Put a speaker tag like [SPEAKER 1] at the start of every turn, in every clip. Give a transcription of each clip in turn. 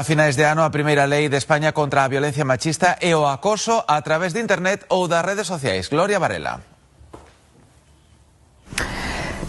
[SPEAKER 1] A finais de ano, a primeira lei de España contra a violencia machista e o acoso a través de internet ou das redes sociais. Gloria Varela.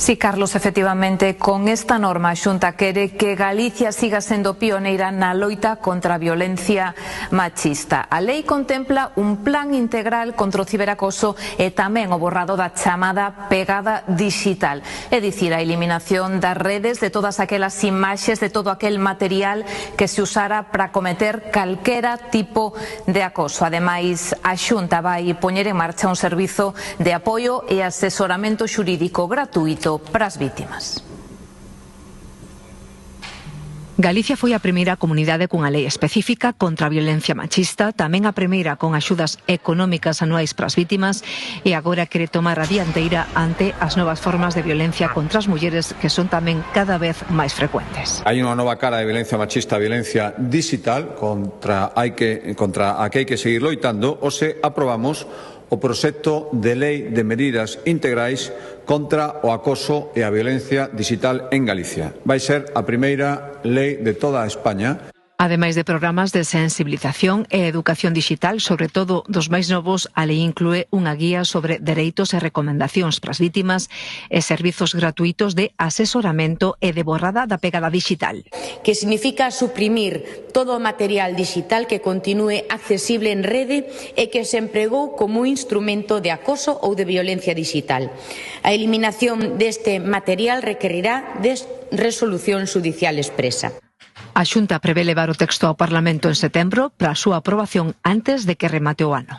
[SPEAKER 2] Sí, Carlos, efectivamente, con esta norma a Xunta quere que Galicia siga sendo pioneira na loita contra a violencia machista. A lei contempla un plan integral contra o ciberacoso e tamén o borrado da chamada pegada digital, é dicir, a eliminación das redes de todas aquelas imaxes, de todo aquel material que se usara para cometer calquera tipo de acoso. Ademais, a Xunta vai poñer en marcha un servizo de apoio e asesoramento xurídico gratuito para as vítimas.
[SPEAKER 3] Galicia foi a primeira comunidade cunha lei específica contra a violencia machista, tamén a primeira con axudas económicas anuais para as vítimas e agora quere tomar a dianteira ante as novas formas de violencia contra as mulleres que son tamén cada vez máis frecuentes.
[SPEAKER 4] Hai unha nova cara de violencia machista, violencia digital, contra a que hai que seguir loitando, ou se aprobamos o proxecto de lei de medidas integrais contra o acoso e a violencia digital en Galicia. Vai ser a primeira lei de toda España.
[SPEAKER 3] Ademais de programas de sensibilización e educación digital, sobre todo dos máis novos, a lei inclúe unha guía sobre dereitos e recomendacións para as vítimas e servizos gratuitos de asesoramento e de borrada da pegada digital.
[SPEAKER 5] Que significa suprimir todo o material digital que continúe accesible en rede e que se empregou como un instrumento de acoso ou de violencia digital. A eliminación deste material requerirá de resolución xudicial expresa.
[SPEAKER 3] A Xunta prevé levar o texto ao Parlamento en setembro para a súa aprobación antes de que remate o ano.